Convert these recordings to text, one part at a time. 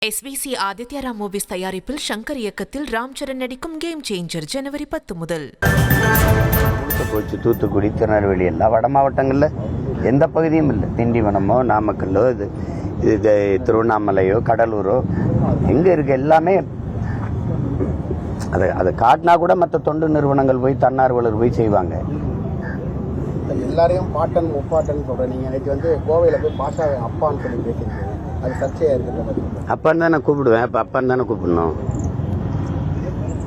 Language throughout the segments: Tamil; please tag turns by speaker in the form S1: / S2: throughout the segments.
S1: SVC ஆதித்யா மூவிஸ் தயாரிப்பில் சங்கர் இயக்கத்தில் ராம் சரண் நடிக்கும் கேம் சேஞ்சர் ஜனவரி 10 முதல்.
S2: போச்சு தூத்துக்குடி, திருநெல்வேலி எல்லாம் வட மாவட்டங்களில் எந்த பகுதியும் இல்லை. திண்டிவனமோ நாமக்கல்லோ இது திருவண்ணாமலையோ கடலூரோ எங்கே இருக்குது எல்லாமே அதை காட்டினா கூட மற்ற தொண்டு நிறுவனங்கள் போய் தன்னார்வலர் போய் செய்வாங்க.
S3: எல்லாரையும் பாட்டன் முப்பாட்டன் சொல்கிறேன். நீங்கள் இன்னைக்கு கோவையில் போய் பாஷா அப்பான்னு சொல்லி பேசியிருக்கீங்க, அது சர்ச்சையாக இருக்குது.
S2: அப்பான்னு தானே கூப்பிடுவேன், இப்போ அப்பான்னு தானே கூப்பிடணும்.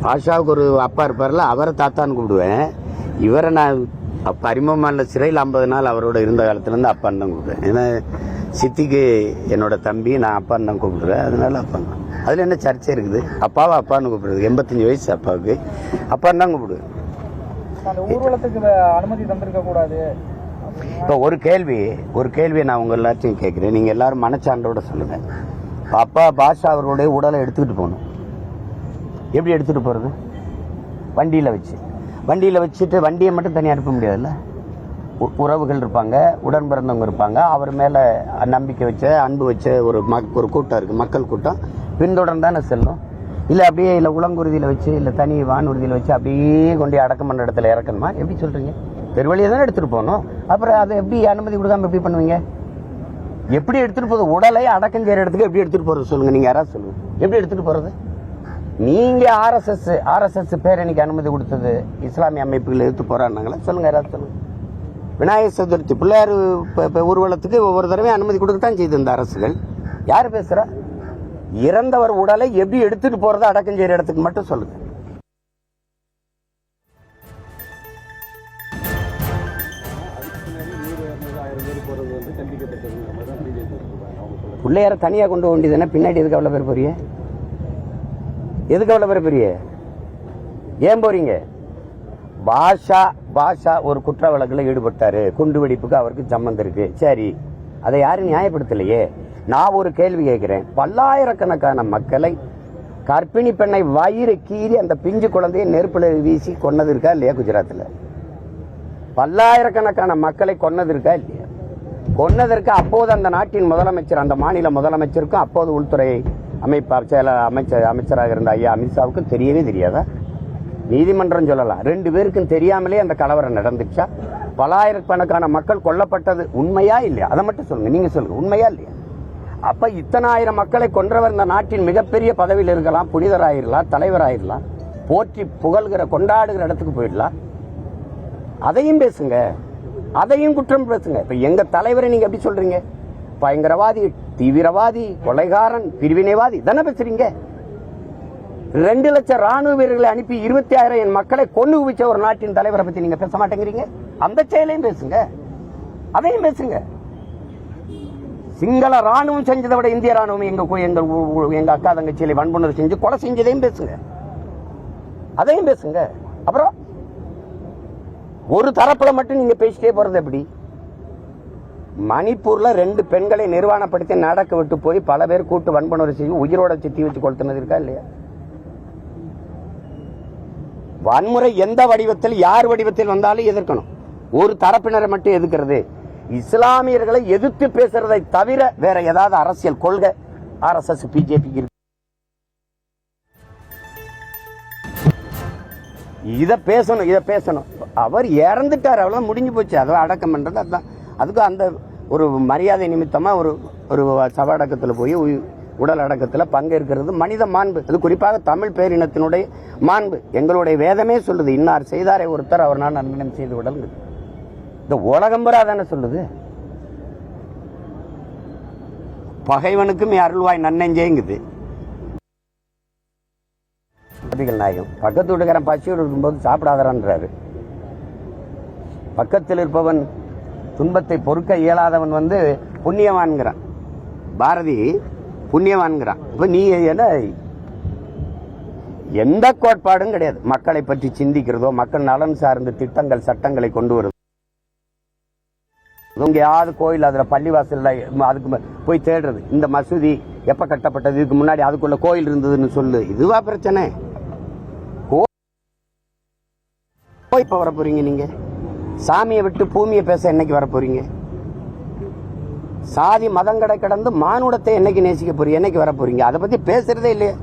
S2: பாஷாவுக்கு ஒரு அப்பா இருப்பார்ல, அவரை தாத்தான்னு கூப்பிடுவேன். இவரை நான் அப்போ அறிமுகமான சிறையில் 50 நாள் அவரோட இருந்த காலத்துலேருந்து அப்பான்னு தான் கூப்பிடுவேன். ஏன்னா சித்திக்கு என்னோட தம்பி, நான் அப்பான்னு தான் கூப்பிடுவேன், அதனால அப்பான்னு தான். அதில் என்ன சர்ச்சை இருக்குது? அப்பாவை அப்பான்னு கூப்பிடுறது. 85 வயசு அப்பாவுக்கு அப்பான்னு தான் கூப்பிடுவேன்.
S3: ஊர்வலத்துக்கு அனுமதி தந்திருக்க கூடாது.
S2: இப்போ ஒரு கேள்வியை நான் உங்கள் எல்லாத்தையும் கேட்குறேன், நீங்கள் எல்லாரும் மனச்சான்றோட சொல்லுங்கள். அப்பா பாஷா அவர்களுடைய உடலை எடுத்துக்கிட்டு போகணும். எப்படி எடுத்துகிட்டு போகிறது? வண்டியில் வச்சுட்டு வண்டியை மட்டும் தனியாக அனுப்ப முடியாதுல்ல. உறவுகள் இருப்பாங்க, உடன் பிறந்தவங்க இருப்பாங்க, அவர் மேலே நம்பிக்கை வச்ச அன்பு வச்ச ஒரு கூட்டம் இருக்குது, மக்கள் கூட்டம் பின்தொடர்ந்து தானே செல்லும். இல்லை அப்படியே இல்லை உளங்குருதியில் வச்சு இல்லை தனி வானூர்தியில் வச்சு அப்படியே கொண்டு அடக்கம் பண்ண இடத்துல இறக்கணுமா? எப்படி சொல்கிறீங்க? பெருவழியை தானே எடுத்துகிட்டு போகணும். அப்புறம் அதை எப்படி அனுமதி கொடுக்காம எப்படி பண்ணுவீங்க? எப்படி எடுத்துகிட்டு போகிறது? உடலை அடக்கம் செய்கிற இடத்துக்கு எப்படி எடுத்துகிட்டு போகிறது சொல்லுங்கள். நீங்கள் யாராவது சொல்லுங்கள், எப்படி எடுத்துகிட்டு போகிறது? நீங்கள் ஆர்எஸ்எஸ் பேரணிக்கு அனுமதி கொடுத்தது இஸ்லாமிய அமைப்புகள் எடுத்து போகிறான்னாங்களா? சொல்லுங்கள், யாராவது சொல்லுங்கள். விநாயகர் சதுர்த்தி பிள்ளையார் ஊர்வலத்துக்கு ஒவ்வொரு தடவையும் அனுமதி கொடுக்கத்தான் செய்து இந்த அரசுகள். யார் பேசுகிறா? இறந்தவர் உடலை எப்படி எடுத்துகிட்டு போகிறத அடக்கம் செய்கிற இடத்துக்கு மட்டும் சொல்லுங்கள். பிள்ளையார தனியாக கொண்டு போக வேண்டியதுன்னா பின்னாடி எதுக்கு அவ்வளோ பேர் போறீங்க? ஏன் போறீங்க? பாஷா ஒரு குற்ற வழக்கில் ஈடுபட்டாரு, குண்டு வெடிப்புக்கு அவருக்கு சம்மந்தம் இருக்கு, சரி, அதை யாரும் நியாயப்படுத்தலையே. நான் ஒரு கேள்வி கேட்கிறேன். பல்லாயிரக்கணக்கான மக்களை, கர்ப்பிணி பெண்ணை வயிறு கீறி அந்த பிஞ்சு குழந்தையை நெருப்பில் வீசி கொன்னது இருக்கா இல்லையா? குஜராத்தில் பல்லாயிரக்கணக்கான மக்களை கொன்னது இருக்கா இல்லையா? கொன்னதற்கு அப்போது அந்த நாட்டின் முதலமைச்சர், அந்த மாநில முதலமைச்சருக்கும் அப்போது உள்துறை அமைச்சராக இருந்த ஐயா அமித்ஷாவுக்கும் தெரியவே தெரியாதா? நீதிமன்றம் சொல்லலாம், 2 பேருக்கும் தெரியாமலே அந்த கலவரம் நடந்துச்சா? பல்லாயிரக்கணக்கான மக்கள் கொல்லப்பட்டது உண்மையா இல்லையா? அதை மட்டும் சொல்லுங்க, நீங்க சொல்லுங்க, உண்மையா இல்லையா? அப்ப இத்தனை ஆயிரம் மக்களை கொன்றவர் இந்த நாட்டின் மிகப்பெரிய பதவியில் இருக்கலாம், புனிதராயிரலாம், தலைவராயிரலாம், போற்றி புகழ்கிற கொண்டாடுகிற இடத்துக்கு போயிடலாம். அதையும் பேசுங்க, அதையும் குற்றம் பேசுங்க. இப்ப எங்க தலைவரை நீங்க எப்படி சொல்றீங்க? பயங்கரவாதி, தீவிரவாதி, கொலைகாரன், பிரிவினைவாதி தானே பேசுறீங்க. 2 லட்சம் ராணுவ வீரர்களை அனுப்பி 26,000 மக்களை கொண்டு குவிச்ச ஒரு நாட்டின் தலைவரை பத்தி நீங்க பேச மாட்டேங்கிறீங்க. அந்த செயலையும் பேசுங்க, அதையும் பேசுங்க. சிங்கள ராணுவம் செஞ்சதை விட இந்திய ராணுவம் எங்க அக்கா தங்கச்சியில வன்புணர்வு செஞ்சு கொலை செஞ்சதையும் பேசுங்க, அதையும் பேசுங்க. அப்புறம் ஒரு தரப்புல மட்டும் நீங்க பேசிட்டே போறது எப்படி? மணிப்பூர்ல 2 பெண்களை நிர்வாணப்படுத்தி நடக்க விட்டு போய் பல பேர் கூட்டு வன்புணர்வு செய்து உயிரோட சித்தி வச்சு கொளுத்துனது இருக்கா இல்லையா? வன்முறை எந்த வடிவத்தில், யார் வடிவத்தில் வந்தாலும் எதிர்க்கணும். ஒரு தரப்பினரை மட்டும் எதிர்க்கிறது, இஸ்லாமியர்களை எதிர்த்து பேசுறதை தவிர வேற ஏதாவது அரசியல் கொள்கை ஆர்எஸ்எஸ் பிஜேபி இருக்கு? இதை பேசணும். அவர் இறந்துட்டார், அவ்வளவு முடிஞ்சு போச்சு. அதை அடக்கம் பண்றது அதுதான். அதுக்கு அந்த ஒரு மரியாதை நிமித்தமா ஒரு சவடக்கத்தில் போய் உடல் அடக்கத்தில் பங்கேற்கிறது மனித மாண்பு. அது குறிப்பாக தமிழ் பேரினத்தினுடைய மாண்பு. எங்களுடைய வேதமே சொல்லுது, இன்னார் செய்தாரை ஒருத்தர் அவர் நான் நன்மனம் செய்து விடல். இந்த உலகம்பரா தானே சொல்லுது. பகைவனுக்கும் அருள்வாய் நன்னெஞ்சேங்குது. நாயகம் பக்கத்து வீட்டுக்காரன் பசியோடு இருக்கும்போது சாப்பிடாதறான்றாரு. பக்கத்தில் இருப்பவன் துன்பத்தை பொறுக்க இயலாதவன் புண்ணியவான்கிறான். பாரதி புண்ணியவான்கிறான். இப்ப நீ என்ன, எந்த கோட்பாடும் கிடையாது. மக்களை பற்றி சிந்திக்கிறதோ, மக்கள் நலன் சார்ந்த திட்டங்கள் சட்டங்களை கொண்டு வருது. எங்கேயாவது கோயில், அதுல பள்ளிவாசல் அதுக்கு போய் தேடுறது. இந்த மசூதி எப்ப கட்டப்பட்டது, இதுக்கு முன்னாடி அதுக்குள்ள கோயில் இருந்ததுன்னு சொல்லு. இதுவா பிரச்சனை? இப்ப வர போறீங்க நீங்க? சாமியை விட்டு பூமியை பேச என்னைக்கு வர போறீங்க? சாதி மதங்கடை கடந்து மானுடத்தை என்னைக்கு நேசிக்க போறீங்க, என்னைக்கு வர போறீங்க? அதை பத்தி பேசுறதே இல்லையே.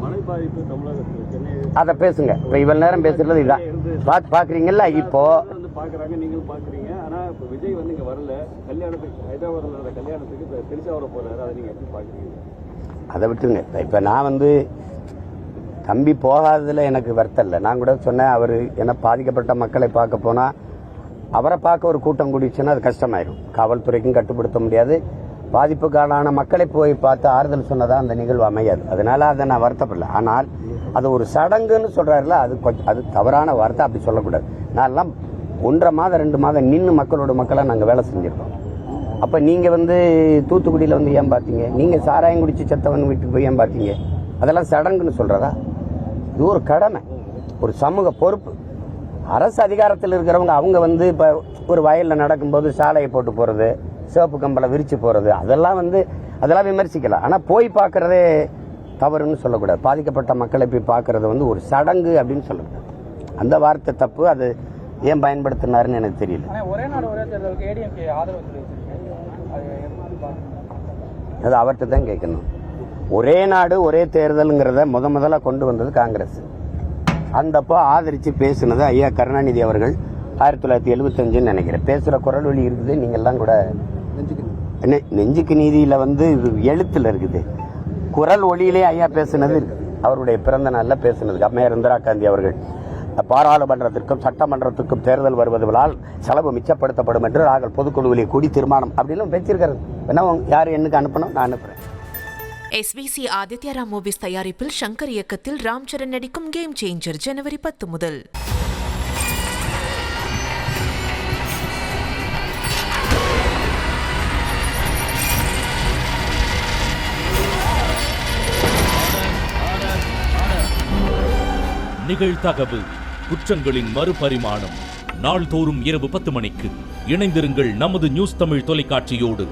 S4: மழை பாதிப்பு தமிழகத்தில் சென்னை
S2: அதை பேசுங்க. இப்போ இவ்வளவு நேரம் பேசுறது இதான் பாக்குறீங்கல்ல. இப்போ
S4: பாக்குறாங்க, நீங்களும் பாக்குறீங்க. ஆனா இப்போ விஜய் வந்து இங்க வரல, கல்யாணத்துக்கு ஹைதராபாத்ல நடந்த கல்யாணத்துக்கு இப்போ திருச்சி வர போறாரு. அதை நீங்க எப்படி பாக்குறீங்க?
S2: அதை விட்டுருங்க. இப்போ நான் வந்து தம்பி போகாததுல எனக்கு வருத்தம் இல்லை. நான் கூட சொன்னேன், அவர் என்ன பாதிக்கப்பட்ட மக்களை பார்க்க போனா அவரை பார்க்க ஒரு கூட்டம் கூடிச்சுன்னா அது கஷ்டமாயிடும். காவல்துறைக்கும் கட்டுப்படுத்த முடியாது. பாதிப்புக்கான மக்களை போய் பார்த்து ஆறுதல் சொன்னதா அந்த நிகழ்வு அமையாது. அதனால அதை நான் வருத்தப்படல. ஆனால் அது ஒரு சடங்குன்னு சொல்றாருல, அது தவறான வார்த்தை. அப்படி சொல்லக்கூடாது. நான்லாம் 1.5 மாதம் 2 மாதம் நின்று மக்களாக நாங்கள் வேலை செஞ்சிருக்கோம். அப்போ நீங்கள் வந்து தூத்துக்குடியில் வந்து ஏன் பார்த்தீங்க? நீங்கள் சாராயம் குடிச்சு செத்தவன் வீட்டுக்கு போய் ஏன் பார்த்தீங்க? அதெல்லாம் சடங்குன்னு சொல்கிறதா? இது ஒரு கடமை, ஒரு சமூக பொறுப்பு. அரசு அதிகாரத்தில் இருக்கிறவங்க அவங்க வந்து இப்போ ஒரு வயலில் நடக்கும்போது சாலையை போட்டு போகிறது, சிவப்பு கம்பலை விரித்து போகிறது, அதெல்லாம் விமர்சிக்கலாம். ஆனால் போய் பார்க்குறதே தவறுன்னு சொல்லக்கூடாது. பாதிக்கப்பட்ட மக்களை போய் பார்க்குறது வந்து ஒரு சடங்கு அப்படின்னு சொல்லக்கூடாது. அந்த வார்த்தை தப்பு. அது ஏன் பயன்படுத்தினாருன்னு எனக்கு தெரியல. அது அவர்கிட்ட தான் கேட்கணும். ஒரே நாடு ஒரே தேர்தலுங்கிறத முதல்ல கொண்டு வந்தது காங்கிரஸ். அந்தப்போ ஆதரித்து பேசுனது ஐயா கருணாநிதி அவர்கள் 1975 நினைக்கிறேன். பேசுகிற குரல் வழி இருக்குது. நீங்கள்லாம் கூட நெஞ்சுக்கு நீதியில் வந்து இது எழுத்தில் இருக்குது. குரல் ஒளியிலே ஐயா பேசுனது அவருடைய பிறந்த நாளில் பேசுனது. அம்மையார் இந்திரா காந்தி அவர்கள் பாராளுமன்றத்திற்கும் சட்டமன்றத்திற்கும் தேர்தல் வருவதால் செலவு மிச்சப்படுத்தப்படும் என்று நாங்கள் பொதுக்குழுவிலே கூடி தீர்மானம் அப்படின்னு பேசியிருக்காரு. என்ன யார் என்னக்கு அனுப்பணும்? நான் அனுப்புகிறேன்.
S1: SVC ஆதித்யா மூவிஸ் தயாரிப்பில் சங்கர் இயக்கத்தில் ராம் சரண் நடிக்கும் கேம் சேஞ்சர் ஜனவரி 10 முதல்.
S5: நிகழ்தகவு குற்றங்களின் மறுபரிமாணம். நாள்தோறும் இரவு 10 மணிக்கு இணைந்திருங்கள் நமது நியூஸ் தமிழ் தொலைக்காட்சியோடு.